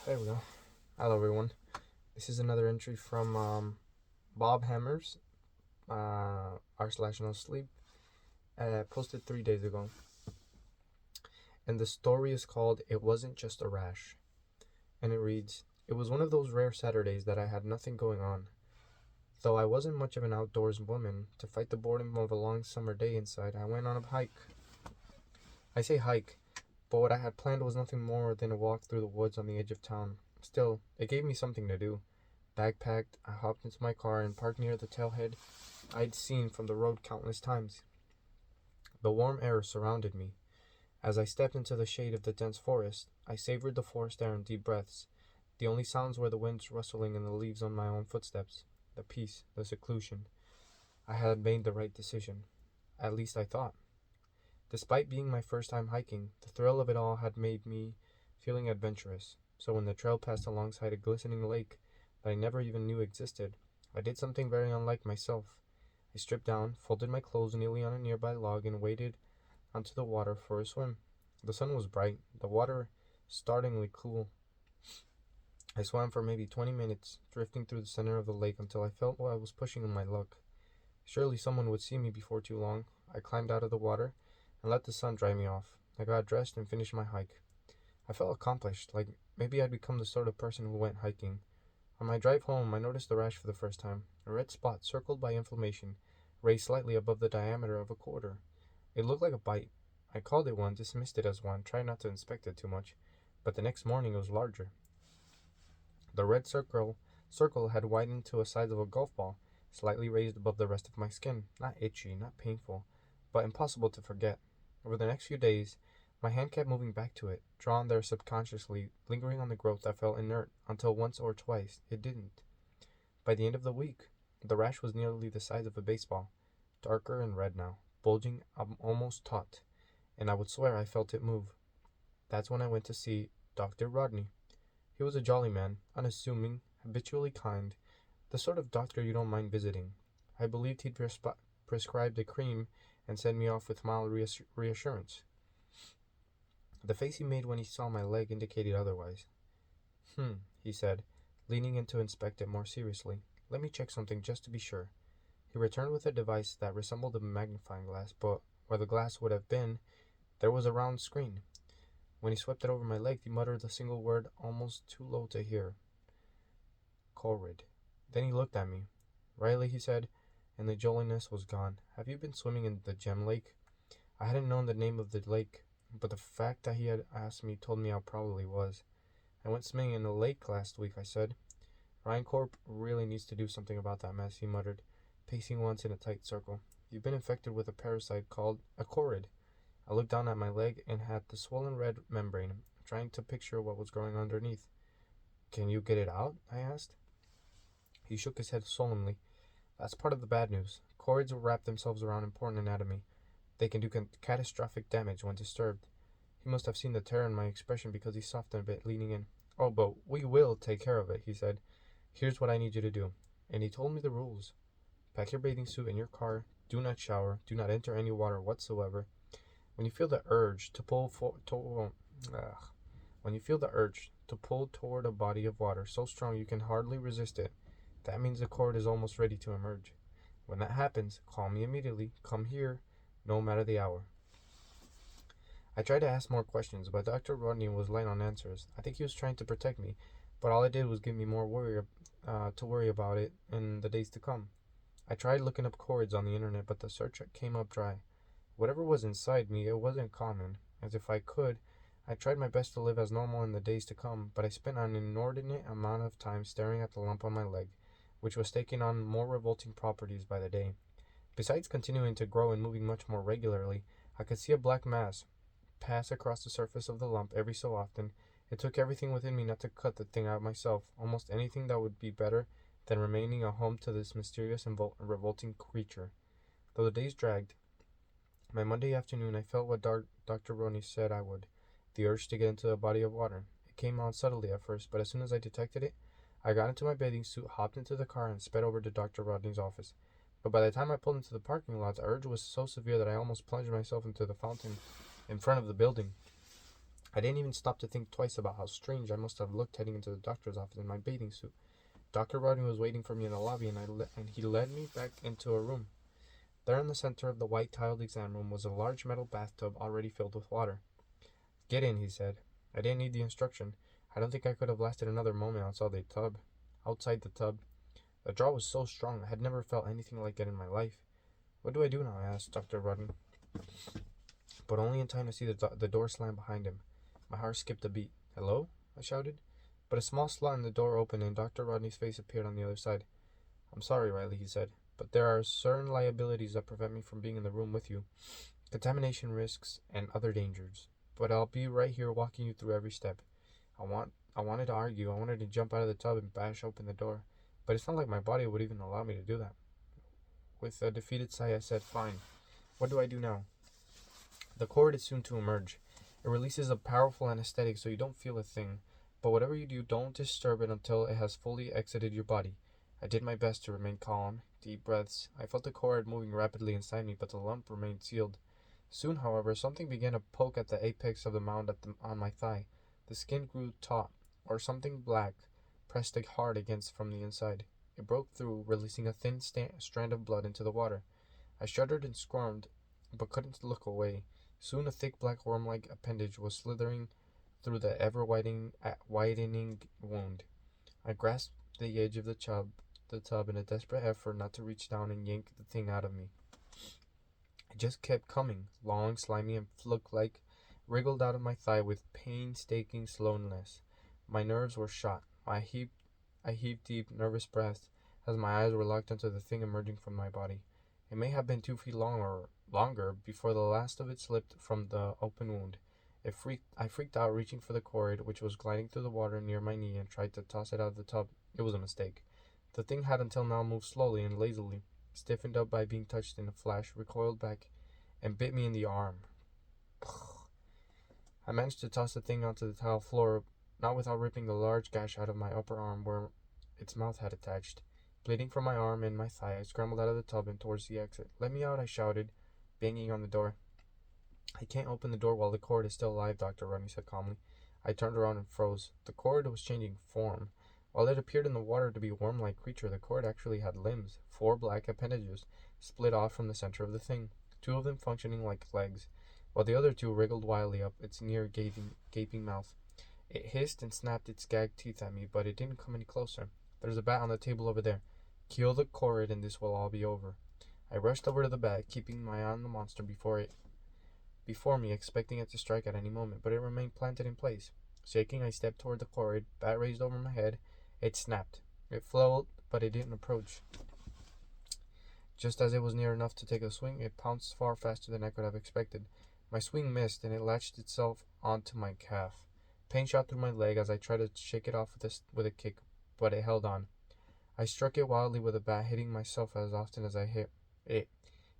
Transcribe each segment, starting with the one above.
There we go. Hello, everyone. This is another entry from Bob Hammers, r/no sleep, posted 3 days ago. And the story is called It Wasn't Just a Rash. And it reads, it was one of those rare Saturdays that I had nothing going on. Though I wasn't much of an outdoors woman, to fight the boredom of a long summer day inside, I went on a hike. I say hike, but what I had planned was nothing more than a walk through the woods on the edge of town. Still, it gave me something to do. Bag packed, I hopped into my car and parked near the tailhead I'd seen from the road countless times. The warm air surrounded me. As I stepped into the shade of the dense forest, I savored the forest air in deep breaths. The only sounds were the wind's rustling and the leaves on my own footsteps. The peace, the seclusion. I had made the right decision. At least I thought. Despite being my first time hiking, the thrill of it all had made me feeling adventurous. So when the trail passed alongside a glistening lake that I never even knew existed, I did something very unlike myself. I stripped down, folded my clothes neatly on a nearby log, and waded onto the water for a swim. The sun was bright, the water startlingly cool. I swam for maybe 20 minutes, drifting through the center of the lake until I felt I was pushing my luck. Surely someone would see me before too long. I climbed out of the water and let the sun dry me off. I got dressed and finished my hike. I felt accomplished, like maybe I'd become the sort of person who went hiking. On my drive home, I noticed the rash for the first time. A red spot circled by inflammation, raised slightly above the diameter of a quarter. It looked like a bite. I called it one, dismissed it as one, tried not to inspect it too much, but the next morning it was larger. The red circle had widened to the size of a golf ball, slightly raised above the rest of my skin. Not itchy, not painful, but impossible to forget. Over the next few days, my hand kept moving back to it, drawn there subconsciously, lingering on the growth that felt inert, until once or twice it didn't. By the end of the week, the rash was nearly the size of a baseball, darker and red now, bulging almost taut, and I would swear I felt it move. That's when I went to see Dr. Rodney. He was a jolly man, unassuming, habitually kind, the sort of doctor you don't mind visiting. I believed he'd prescribed a cream and send me off with mild reassurance. The face he made when he saw my leg indicated otherwise. He said, leaning in to inspect it more seriously. Let me check something just to be sure. He returned with a device that resembled a magnifying glass, but where the glass would have been, there was a round screen. When he swept it over my leg, he muttered a single word almost too low to hear. Corid. Then he looked at me. Riley, he said, and the jolliness was gone. Have you been swimming in the Gem Lake? I hadn't known the name of the lake, but the fact that he had asked me told me how probably was. I went swimming in the lake last week, I said. Ryan Corp really needs to do something about that mess, he muttered, pacing once in a tight circle. You've been infected with a parasite called a corid. I looked down at my leg and had the swollen red membrane, trying to picture what was growing underneath. Can you get it out? I asked. He shook his head solemnly. That's part of the bad news. Corids wrap themselves around important anatomy. They can do catastrophic damage when disturbed. He must have seen the terror in my expression because he softened a bit, leaning in. Oh, but we will take care of it, he said. Here's what I need you to do. And he told me the rules. Pack your bathing suit in your car. Do not shower. Do not enter any water whatsoever. When you feel the urge to when you feel the urge to pull toward a body of water so strong you can hardly resist it, that means the cord is almost ready to emerge. When that happens, call me immediately. Come here, no matter the hour. I tried to ask more questions, but Dr. Rodney was light on answers. I think he was trying to protect me, but all it did was give me more to worry about it in the days to come. I tried looking up cords on the internet, but the search came up dry. Whatever was inside me, it wasn't common. As if I could, I tried my best to live as normal in the days to come, but I spent an inordinate amount of time staring at the lump on my leg, which was taking on more revolting properties by the day. Besides continuing to grow and moving much more regularly, I could see a black mass pass across the surface of the lump every so often. It took everything within me not to cut the thing out myself, almost anything that would be better than remaining a home to this mysterious and revolting creature. Though the days dragged, my Monday afternoon I felt what Dr. Roney said I would, the urge to get into a body of water. It came on subtly at first, but as soon as I detected it, I got into my bathing suit, hopped into the car, and sped over to Dr. Rodney's office. But by the time I pulled into the parking lot, the urge was so severe that I almost plunged myself into the fountain in front of the building. I didn't even stop to think twice about how strange I must have looked heading into the doctor's office in my bathing suit. Dr. Rodney was waiting for me in the lobby, and he led me back into a room. There in the center of the white-tiled exam room was a large metal bathtub already filled with water. "Get in," he said. I didn't need the instruction. I don't think I could have lasted another moment outside the tub. The draw was so strong, I had never felt anything like it in my life. "What do I do now?" I asked Dr. Rodney, but only in time to see the door slam behind him. My heart skipped a beat. "Hello?" I shouted. But a small slot in the door opened and Dr. Rodney's face appeared on the other side. "I'm sorry, Riley," he said, "but there are certain liabilities that prevent me from being in the room with you. Contamination risks and other dangers. But I'll be right here walking you through every step." I wanted to argue. I wanted to jump out of the tub and bash open the door. But it's not like my body would even allow me to do that. With a defeated sigh, I said, "Fine. What do I do now?" "The cord is soon to emerge. It releases a powerful anesthetic so you don't feel a thing. But whatever you do, don't disturb it until it has fully exited your body." I did my best to remain calm. Deep breaths. I felt the cord moving rapidly inside me, but the lump remained sealed. Soon, however, something began to poke at the apex of the mound on my thigh. The skin grew taut, or something black pressed hard against from the inside. It broke through, releasing a thin strand of blood into the water. I shuddered and squirmed, but couldn't look away. Soon a thick black worm-like appendage was slithering through the ever-widening wound. I grasped the edge of the tub in a desperate effort not to reach down and yank the thing out of me. It just kept coming, long, slimy, and fluke-like, wriggled out of my thigh with painstaking slowness. My nerves were shot. I heaved deep, nervous breaths as my eyes were locked onto the thing emerging from my body. It may have been 2 feet long or longer before the last of it slipped from the open wound. I freaked out, reaching for the cord, which was gliding through the water near my knee, and tried to toss it out of the tub. It was a mistake. The thing had until now moved slowly and lazily, stiffened up by being touched in a flash, recoiled back, and bit me in the arm. I managed to toss the thing onto the tile floor, not without ripping a large gash out of my upper arm where its mouth had attached. Bleeding from my arm and my thigh, I scrambled out of the tub and towards the exit. "Let me out," I shouted, banging on the door. "I can't open the door while the cord is still alive," Dr. Rodney said calmly. I turned around and froze. The cord was changing form. While it appeared in the water to be a worm-like creature, the cord actually had limbs, 4 black appendages, split off from the center of the thing, 2 of them functioning like legs, while the other 2 wriggled wildly up its near gaping mouth. It hissed and snapped its gagged teeth at me, but it didn't come any closer. "There's a bat on the table over there. Kill the cord and this will all be over." I rushed over to the bat, keeping my eye on the monster before me, expecting it to strike at any moment, but it remained planted in place. Shaking, I stepped toward the cord, bat raised over my head. It snapped. It flew, but it didn't approach. Just as it was near enough to take a swing, it pounced far faster than I could have expected. My swing missed, and it latched itself onto my calf. Pain shot through my leg as I tried to shake it off with a kick, but it held on. I struck it wildly with a bat, hitting myself as often as I hit it.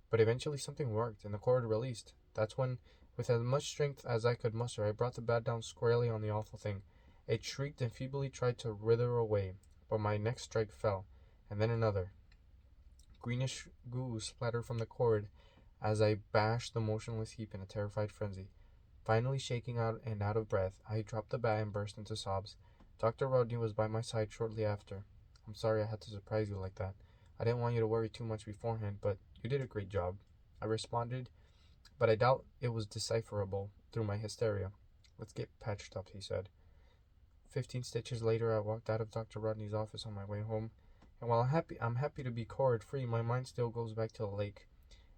But eventually something worked, and the cord released. That's when, with as much strength as I could muster, I brought the bat down squarely on the awful thing. It shrieked and feebly tried to writhe away, but my next strike fell, and then another. Greenish goo splattered from the cord as I bashed the motionless heap in a terrified frenzy. Finally shaking out and out of breath, I dropped the bat and burst into sobs. Dr. Rodney was by my side shortly after. "I'm sorry I had to surprise you like that. I didn't want you to worry too much beforehand, but you did a great job," I responded, but I doubt it was decipherable through my hysteria. "Let's get patched up," he said. 15 stitches later, I walked out of Dr. Rodney's office on my way home, and while I'm happy to be cord-free, my mind still goes back to the lake.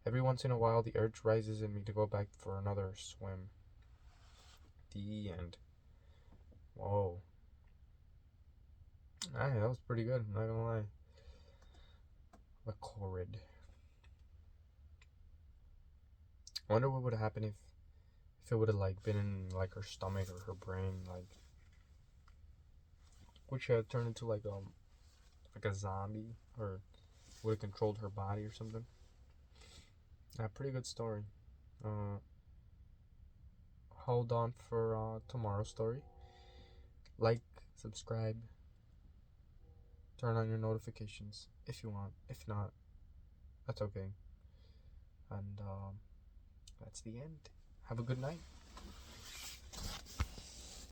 Every once in a while, the urge rises in me to go back for another swim. The end. Whoa. Alright, that was pretty good, I'm not gonna lie. The cord. I wonder what would have happened if it would have like been in like her stomach or her brain, like would she have turned into like a zombie, or would have controlled her body or something? Yeah, pretty good story. Hold on for tomorrow's story. Like, subscribe, turn on your notifications if you want. If not, that's okay. And that's the end. Have a good night.